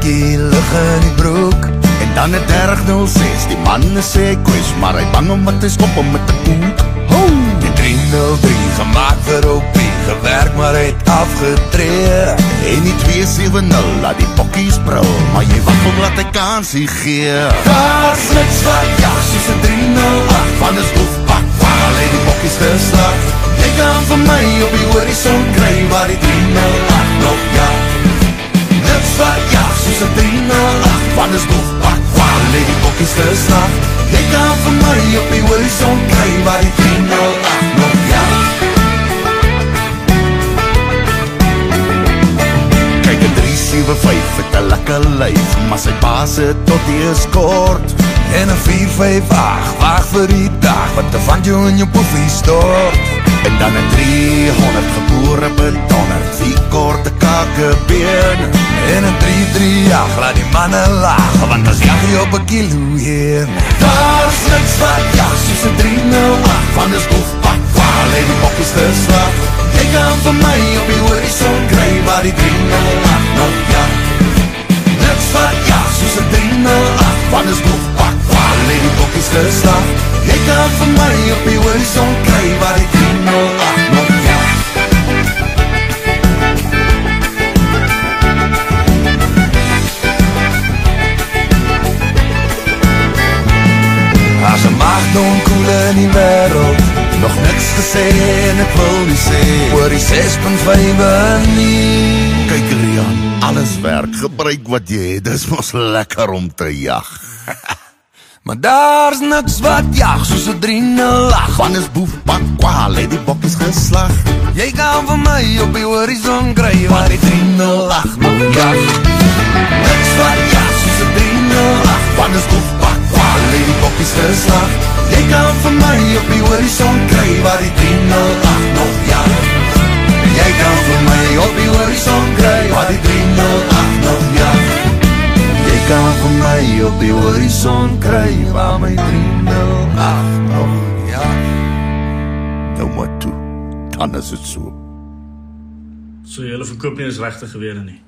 bietjie lig in die broek. En dan het 3006, die man sê hy kwes, maar hy bang om wat hy skop om met die koek. Die 303, gemaakt vir Opie, gewerk maar hy het afgetree. En die 270, laat die bokkies brul, maar jy wacht om laat hy kansie gee. Daar's niks wat jag, soos een 308, van is doef, pak, waar hy die bokkies geslag. Jy kan vir my op die horizon kry, waar die 308 nog jag. Niks wat jag, soos een 308, van is doef, pak, waar hy die bokkies geslag. Jy kan vir my op die horizon kry, waar die 308 nog jag. Kyk, een 375 het een lekker lyf, maar sy baas het tot die is kort. En een 458, waag vir die dag, wat te van jou in jou poefie stort. En dan een 300 geboore betonner, 4 korte kakebeen. En een 338, laat die mannen laag, want as jag jy op 'n kilo heen. Daar's niks wat jag, soos een 308, van is boef, pak, waar hy die bokkies geslag. Jy kan vir my op die horizon kry, waar die 308 nog jag. Niks wat jag, soos een 308, van is boef, pak, waar hy die bokkies geslag. Jy kan vir my op die horizon kry, waar die 308 nog jag. As een maagd onkoel in die wereld, nog niks gesê en ek wil nie sê, oor die 6.5 nie. Kyk Rian, alles werk, gebruik wat jy het, dis mos lekker om te jag. Maar daar's niks wat jag, soos een 308, van is boef, pak, kwaal, het die bokkies geslag. Jy kan vir my op die horizon kry, waar die 308 nog jag. Niks wat jag, soos een 308, van is boef, pak, kwaal, het die bokkies geslag. Jy kan vir my op die horizon kry, waar die 308 nog jag. Jy kan vir my op die horizon kry, waar die 308 nog jag. Jy kan vir my op die horizon kry, waar my 308 nog jag. Nou maar toe, dan is het so. So julle verkoop nie eens regte gewere nie.